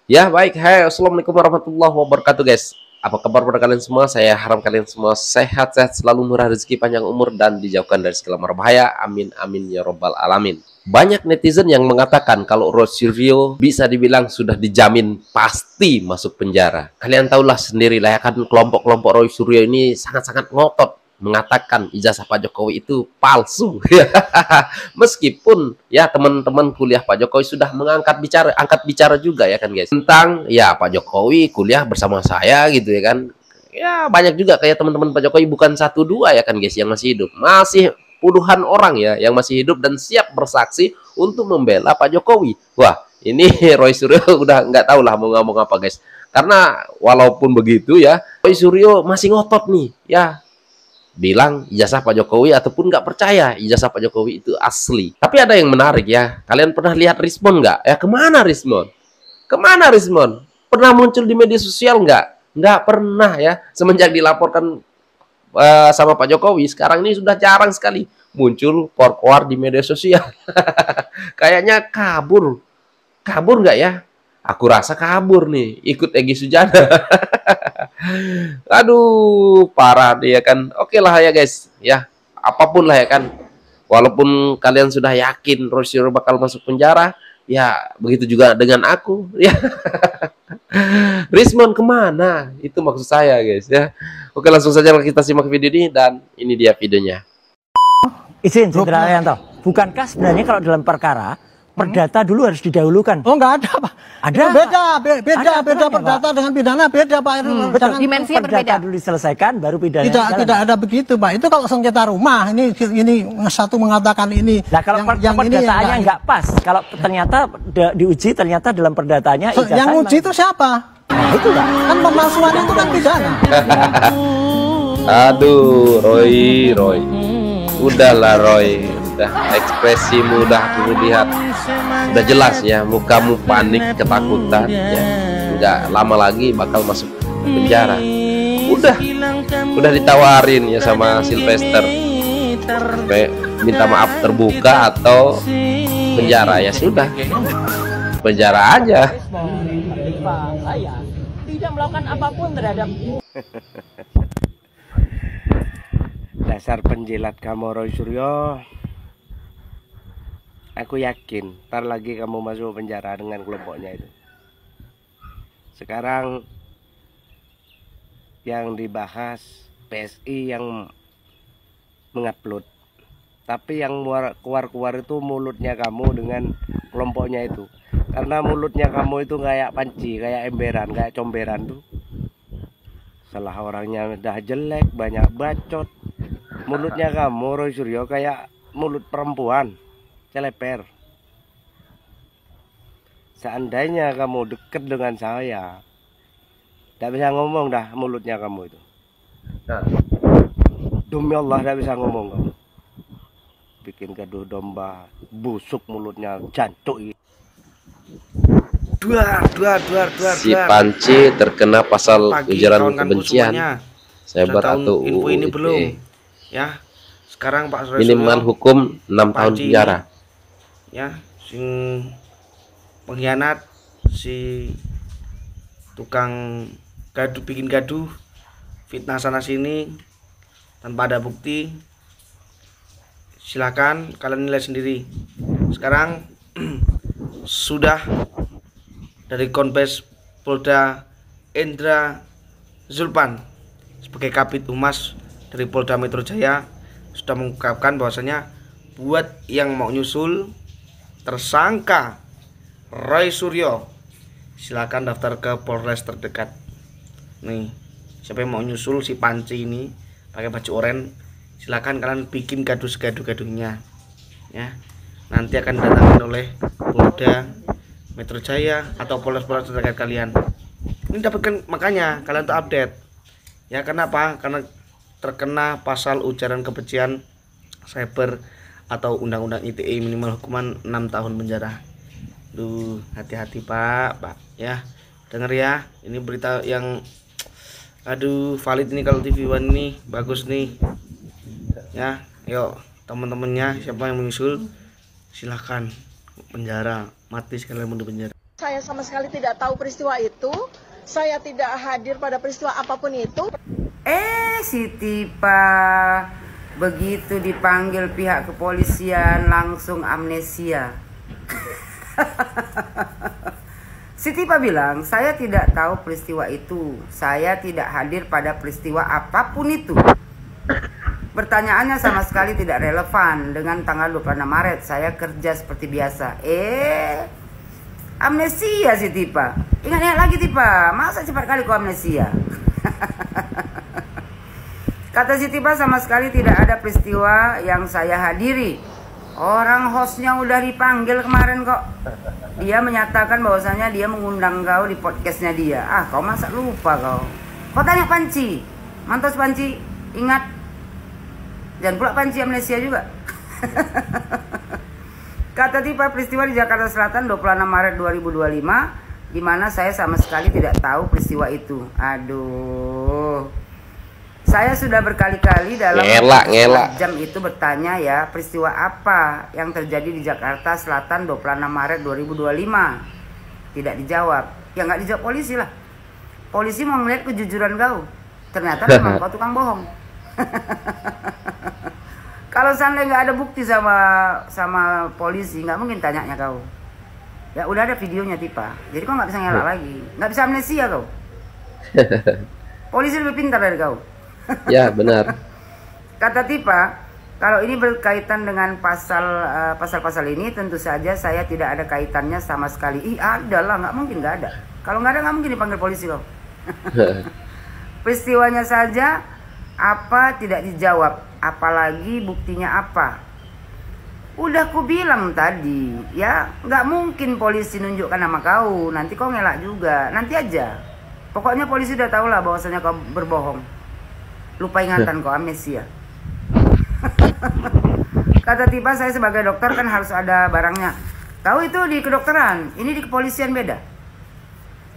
Ya baik, hai assalamualaikum warahmatullahi wabarakatuh guys. Apa kabar pada kalian semua? Saya harap kalian semua sehat-sehat selalu, murah rezeki, panjang umur, dan dijauhkan dari segala mara bahaya. Amin amin ya robbal alamin. Banyak netizen yang mengatakan kalau Rod Suryo bisa dibilang sudah dijamin pasti masuk penjara. Kalian tahulah sendiri lah ya kan, kelompok-kelompok Roy Suryo ini sangat-sangat ngotot mengatakan ijazah Pak Jokowi itu palsu. Meskipun ya teman-teman kuliah Pak Jokowi sudah angkat bicara juga ya kan guys, tentang ya Pak Jokowi kuliah bersama saya gitu ya kan. Ya banyak juga kayak teman-teman Pak Jokowi, bukan satu dua ya kan guys yang masih hidup, masih puluhan orang ya yang masih hidup dan siap bersaksi untuk membela Pak Jokowi. Wah ini Roy Suryo udah nggak tahu lah mau ngomong apa guys, karena walaupun begitu ya Roy Suryo masih ngotot nih ya, bilang ijazah Pak Jokowi ataupun nggak percaya ijazah Pak Jokowi itu asli. Tapi ada yang menarik ya, kalian pernah lihat Rismon nggak? Ya kemana Rismon? Kemana Rismon? Pernah muncul di media sosial nggak? Nggak pernah ya. Semenjak dilaporkan sama Pak Jokowi, sekarang ini sudah jarang sekali muncul por-por di media sosial. Kayaknya kabur. Kabur nggak ya? Aku rasa kabur nih, ikut Egy Sujana. Aduh, parah dia kan. Oke lah ya guys, ya apapun lah ya kan. Walaupun kalian sudah yakin Rosyur bakal masuk penjara, ya begitu juga dengan aku. Ya, Rismon kemana? Itu maksud saya guys ya. Oke langsung saja kita simak video ini dan ini dia videonya. Izin, Jenderal Arianto, bukankah sebenarnya kalau dalam perkara perdata dulu harus didahulukan? Oh enggak ada Pak. Ada. Itu beda Ada perdata dengan pidana beda Pak. Betul. Dimensinya Perdata berbeda. dulu diselesaikan, baru pidana. Tidak ada begitu Pak. Itu kalau sengketa rumah ini satu mengatakan ini. Nah kalau perdataannya nggak pas, kalau ternyata diuji ternyata dalam perdatanya yang uji itu siapa? Nah, itu lah. Kan pemalsuan itu kan pidana. Aduh, Roy. Udahlah Roy, udah ekspresimu udah aku lihat, udah jelas ya, mukamu panik, ketakutan ya, nggak lama lagi bakal masuk penjara. Udah ditawarin ya sama Sylvester, minta maaf terbuka atau penjara, ya sudah penjara aja. Saya tidak melakukan apapun terhadap dasar penjilat kamu Roy Suryo. Aku yakin ntar lagi kamu masuk penjara dengan kelompoknya itu. Sekarang yang dibahas PSI yang mengupload, tapi yang keluar itu mulutnya kamu dengan kelompoknya itu. Karena mulutnya kamu itu kayak panci, kayak emberan, kayak comberan tuh. Salah orangnya udah jelek, banyak bacot. Mulutnya kamu Roy Suryo kayak mulut perempuan, celeper. Seandainya kamu deket dengan saya, tidak bisa ngomong dah mulutnya kamu itu. Nah. Demi Allah tidak bisa ngomong kamu. Bikin gaduh domba, busuk mulutnya, jancuk. Duar. Si Panci terkena pasal ujaran kebencian, cyber atau info ini UU belum ITE. ya. Sekarang Pak Roy Minimal Suryo, hukum 6 tahun penjara. Ya, sing pengkhianat, si tukang gaduh, bikin gaduh, fitnah sana sini tanpa ada bukti. Silakan kalian nilai sendiri. Sekarang sudah dari Kombes Polda Indra Zulpan sebagai Kabid Humas dari Polda Metro Jaya sudah mengungkapkan bahwasanya buat yang mau nyusul tersangka Roy Suryo, silakan daftar ke Polres terdekat. Nih, siapa yang mau nyusul si Panci ini pakai baju oranye, silakan kalian bikin gaduh-gaduhnya ya. Nanti akan didatangin oleh Polda Metro Jaya atau Polres-Polres terdekat kalian. Ini dapatkan, makanya kalian tuh update ya. Kenapa? Karena terkena pasal ujaran kebencian cyber atau undang-undang ITE, minimal hukuman 6 tahun penjara. Duh, hati-hati Pak ya. Dengar ya, ini berita yang valid ini. Kalau TV One ini bagus nih ya. Yuk teman-temannya siapa yang menyusul silahkan penjara, mati sekalian di penjara. Saya sama sekali tidak tahu peristiwa itu. Saya tidak hadir pada peristiwa apapun itu. Siti Pa begitu dipanggil pihak kepolisian langsung amnesia. Siti Pa bilang, saya tidak tahu peristiwa itu. Saya tidak hadir pada peristiwa apapun itu. Pertanyaannya sama sekali tidak relevan dengan tanggal 26 Maret. Saya kerja seperti biasa. Amnesia Siti Pa. Ingat-ingat lagi Tipa, masa cepat kali kau amnesia? Kata Siti Pa, sama sekali tidak ada peristiwa yang saya hadiri. Orang hostnya udah dipanggil kemarin kok. Dia menyatakan bahwasanya dia mengundang kau di podcastnya dia. Kau masa lupa kau? Kau tanya Panci. Mantos Panci, ingat. Jangan pula Panci amnesia juga. Kata Tipa, peristiwa di Jakarta Selatan 26 Maret 2025, di mana saya sama sekali tidak tahu peristiwa itu. Aduh. Saya sudah berkali-kali dalam jam itu bertanya ya, peristiwa apa yang terjadi di Jakarta Selatan 26 Maret 2025. Tidak dijawab. Ya nggak dijawab polisi lah. Polisi mau melihat kejujuran kau. Ternyata memang kau tukang bohong. Kalau seandainya nggak ada bukti sama polisi, nggak mungkin tanyanya kau. Ya udah ada videonya Tipa. Jadi kau nggak bisa ngelak lagi. Nggak bisa amnesia kau. Polisi lebih pintar dari kau. Ya benar. Kata Tipa, kalau ini berkaitan dengan pasal-pasal ini, tentu saja saya tidak ada kaitannya sama sekali. Ada lah, nggak mungkin nggak ada. Kalau nggak ada, nggak mungkin dipanggil polisi kau. Peristiwanya saja apa tidak dijawab, apalagi buktinya apa. Udah ku bilang tadi, ya nggak mungkin polisi nunjukkan nama kau. Nanti kau ngelak juga, nanti aja. Pokoknya polisi udah tahu lah bahwasanya kau berbohong. Lupa ingatan kau, amnesia. Kata Tipa, saya sebagai dokter kan harus ada barangnya. Kau itu di kedokteran, ini di kepolisian beda.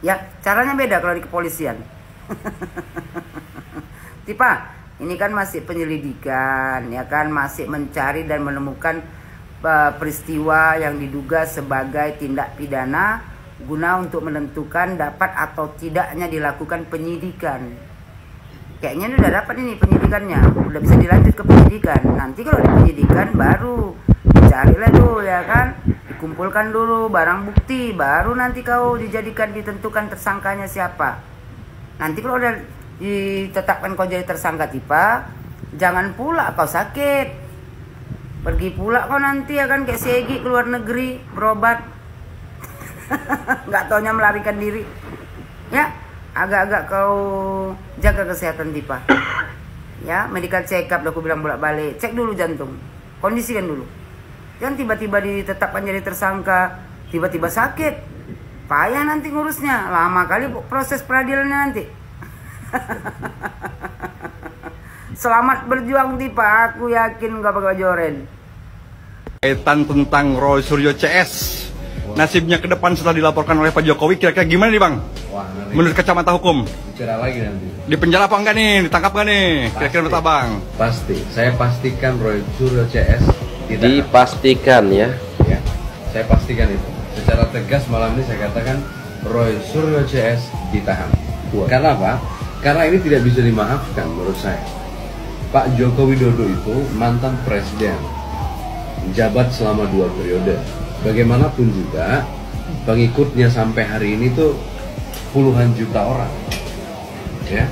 Ya, caranya beda kalau di kepolisian. Tipa, ini kan masih penyelidikan, ya kan, masih mencari dan menemukan peristiwa yang diduga sebagai tindak pidana guna untuk menentukan dapat atau tidaknya dilakukan penyidikan. Kayaknya udah dapat ini penyidikannya, udah bisa dilanjut ke penyidikan. Nanti kalau di penyidikan baru carilah dulu, ya kan, dikumpulkan dulu barang bukti, baru nanti kau dijadikan, ditentukan tersangkanya siapa. Nanti kalau udah ditetapkan kau jadi tersangka Tipa, jangan pula kau sakit, pergi pula kau nanti, ya kan, kayak Segi keluar negeri berobat. Nggak taunya melarikan diri. Ya, agak-agak kau jaga kesehatan Tipa. Ya, medical check up, udah aku bilang bolak-balik. Cek dulu jantung, kondisikan dulu. Jangan tiba-tiba ditetapkan jadi tersangka, tiba-tiba sakit. Payah nanti ngurusnya, lama kali proses peradilannya nanti. Selamat berjuang Tipa, aku yakin gak bakal joren. Kaitan tentang Roy Suryo CS, nasibnya ke depan setelah dilaporkan oleh Pak Jokowi, kira-kira gimana nih Bang? Wah, menurut kacamata hukum, bicara lagi nanti. Di penjara apa enggak nih? Ditangkap enggak nih? Kira-kira menurut Abang? Pasti, saya pastikan Roy Suryo CS dipastikan ya. Ya, saya pastikan itu. Secara tegas malam ini saya katakan Roy Suryo CS ditahan. Karena apa? Karena ini tidak bisa dimaafkan menurut saya. Pak Joko Widodo itu mantan presiden, menjabat selama 2 periode. Bagaimanapun juga pengikutnya sampai hari ini tuh puluhan juta orang, ya,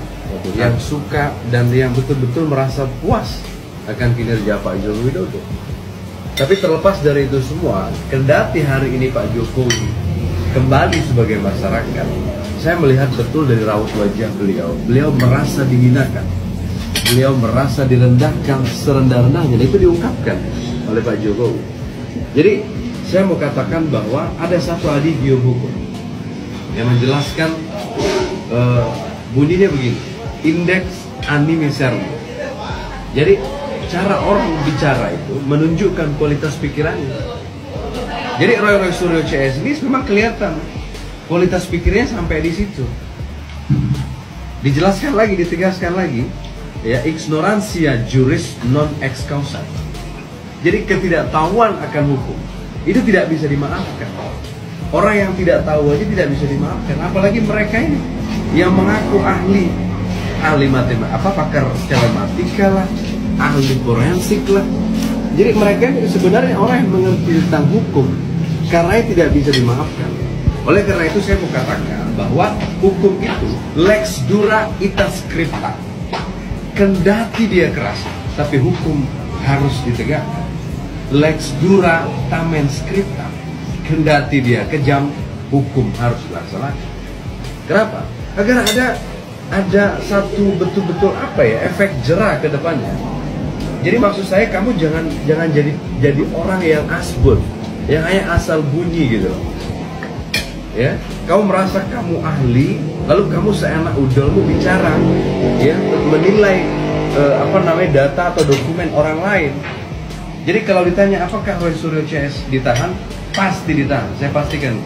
yang suka dan yang betul-betul merasa puas akan kinerja Pak Joko Widodo. Tapi terlepas dari itu semua, kendati hari ini Pak Jokowi kembali sebagai masyarakat, saya melihat betul dari raut wajah beliau merasa dihinakan, beliau merasa direndahkan serendah-rendahnya. Itu diungkapkan oleh Pak Jokowi. Jadi saya mau katakan bahwa ada satu adigium hukum yang menjelaskan, bunyinya begini, indeks anime sermo. Jadi cara orang bicara itu menunjukkan kualitas pikirannya. Jadi Roy Suryo CS ini memang kelihatan kualitas pikirnya sampai di situ. Dijelaskan lagi, ditegaskan lagi, ya, ignorantia juris non ex causa. Jadi ketidaktahuan akan hukum itu tidak bisa dimaafkan. Orang yang tidak tahu aja tidak bisa dimaafkan, apalagi mereka ini yang mengaku ahli matematika, pakar telematika lah, ahli forensik lah. Jadi mereka sebenarnya orang yang mengerti tentang hukum, karena tidak bisa dimaafkan. Oleh karena itu saya mau katakan bahwa hukum itu lex dura ita scripta. Kendati dia keras, tapi hukum harus ditegakkan. Lex dura tamen scripta. Kendati dia kejam, hukum harus dilaksanakan. Kenapa? Agar ada satu betul-betul efek jerah ke depannya. Jadi maksud saya, kamu jangan jadi orang yang asbun, yang hanya asal bunyi gitu loh. Ya, kamu merasa kamu ahli, lalu kamu seenak udolmu bicara, ya, menilai data atau dokumen orang lain. Jadi kalau ditanya apakah Roy Suryo CS ditahan, pasti ditahan, saya pastikan.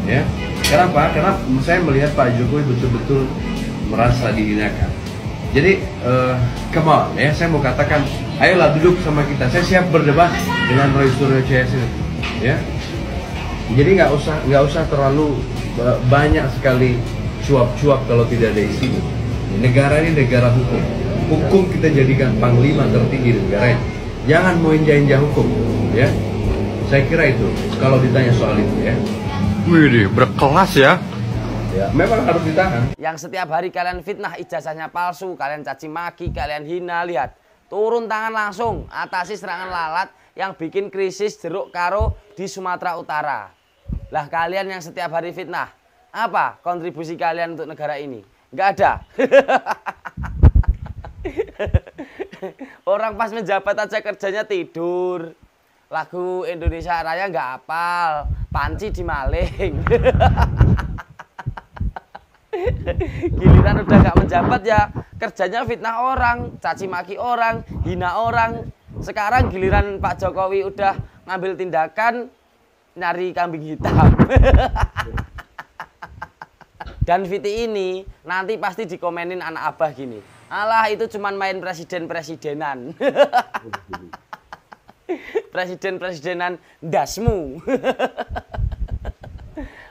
Ya, kenapa? Karena saya melihat Pak Jokowi betul-betul merasa dihinakan. Jadi, come on, ya, saya mau katakan, ayolah duduk sama kita. Saya siap berdebat dengan Roy Suryo CS ini, ya. Jadi nggak usah terlalu banyak sekali cuap-cuap kalau tidak ada isi. Negara ini negara hukum. Hukum kita jadikan panglima tertinggi negara ini. Jangan mau injak-injak hukum, ya. Saya kira itu kalau ditanya soal itu, ya. Wih, berkelas ya. Ya, memang harus ditahan. Yang setiap hari kalian fitnah ijazahnya palsu, kalian caci maki, kalian hina, lihat. Turun tangan langsung, atasi serangan lalat yang bikin krisis jeruk karo di Sumatera Utara. Lah kalian yang setiap hari fitnah, apa kontribusi kalian untuk negara ini? Nggak ada. Orang pas menjabat aja kerjanya tidur. Lagu Indonesia Raya nggak hafal, panci dimaling. Giliran udah nggak menjabat ya kerjanya fitnah orang, caci maki orang, hina orang. Sekarang giliran Pak Jokowi udah ngambil tindakan nyari kambing hitam. Dan Viti ini nanti pasti dikomenin anak abah gini, alah itu cuman main presiden-presidenan. Presiden-presidenan dasmu.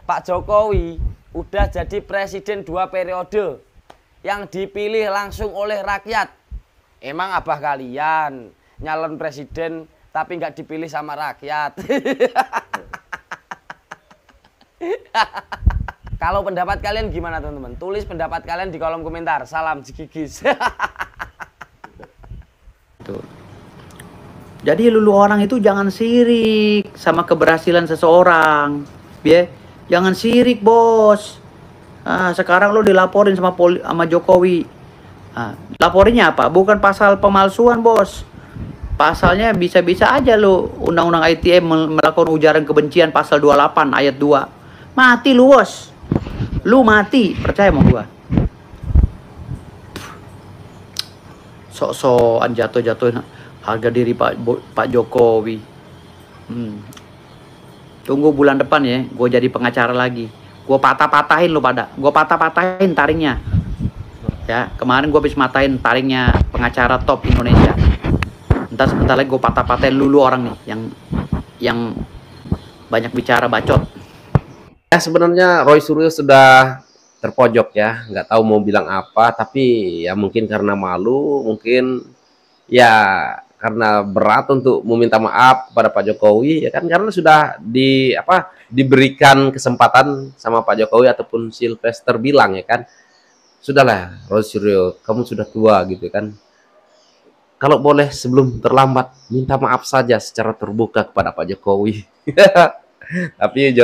Pak Jokowi udah jadi presiden 2 periode yang dipilih langsung oleh rakyat. Emang abah kalian nyalon presiden tapi nggak dipilih sama rakyat. Kalau pendapat kalian gimana teman-teman? Tulis pendapat kalian di kolom komentar. Salam jigigis. Jadi lulu orang itu jangan sirik sama keberhasilan seseorang, ya. Jangan sirik, bos. Sekarang lo dilaporin sama Jokowi. Laporinnya apa? Bukan pasal pemalsuan, bos. Pasalnya bisa-bisa aja lo undang-undang ITE melakukan ujaran kebencian pasal 28 ayat 2. Mati lu, bos. Lu mati, percaya sama gua. Sok-sokan jatuh-jatuhin harga diri Pak Jokowi. Tunggu bulan depan ya, gue jadi pengacara lagi. Gue patah-patahin lu pada. Gue patah-patahin taringnya. Ya, kemarin gue habis matahin taringnya pengacara top Indonesia. Ntar sebentar lagi gue patah-patahin lulu orang nih yang banyak bicara bacot. Ya, sebenarnya Roy Suryo sudah terpojok ya, nggak tahu mau bilang apa, tapi ya mungkin karena malu, mungkin ya karena berat untuk meminta maaf kepada Pak Jokowi, ya kan, karena sudah diberikan kesempatan sama Pak Jokowi ataupun Sylvester bilang ya kan, sudahlah Roy Suryo, kamu sudah tua gitu kan, kalau boleh sebelum terlambat minta maaf saja secara terbuka kepada Pak Jokowi. Tapi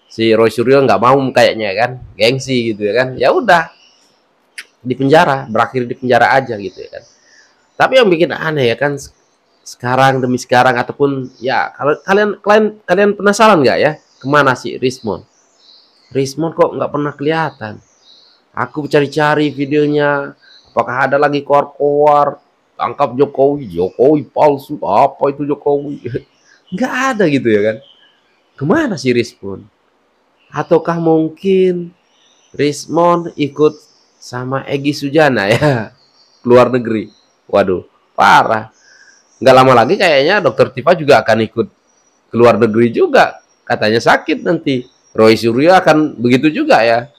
si Roy Suryo nggak mau kayaknya kan, gengsi gitu ya kan, ya udah di penjara, berakhir di penjara aja gitu ya kan. Tapi yang bikin aneh ya kan, sekarang demi sekarang ataupun ya kalau kalian penasaran nggak ya kemana sih Rismon kok nggak pernah kelihatan. Aku cari-cari videonya, apakah ada lagi keluar tangkap Jokowi palsu, apa itu Jokowi. Nggak ada gitu ya kan. Kemana sih Rismon? Ataukah mungkin Rismon ikut sama Egy Sujana ya keluar negeri? Waduh, parah. Nggak lama lagi kayaknya Dokter Tifa juga akan ikut keluar negeri juga katanya sakit nanti. Roy Suryo akan begitu juga ya.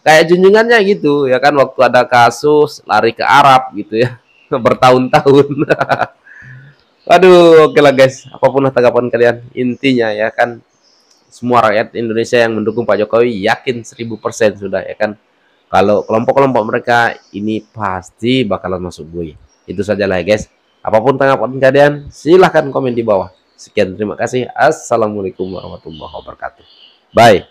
Kayak junjungannya gitu ya kan, waktu ada kasus lari ke Arab gitu ya. Bertahun-tahun. Waduh, oke lah guys, apapun tanggapan kalian, intinya ya kan, semua rakyat Indonesia yang mendukung Pak Jokowi yakin 1000% sudah ya kan, kalau kelompok-kelompok mereka ini pasti bakalan masuk bui. Itu sajalah ya guys, apapun tanggapan kalian silahkan komen di bawah. Sekian, terima kasih, assalamualaikum warahmatullahi wabarakatuh, bye.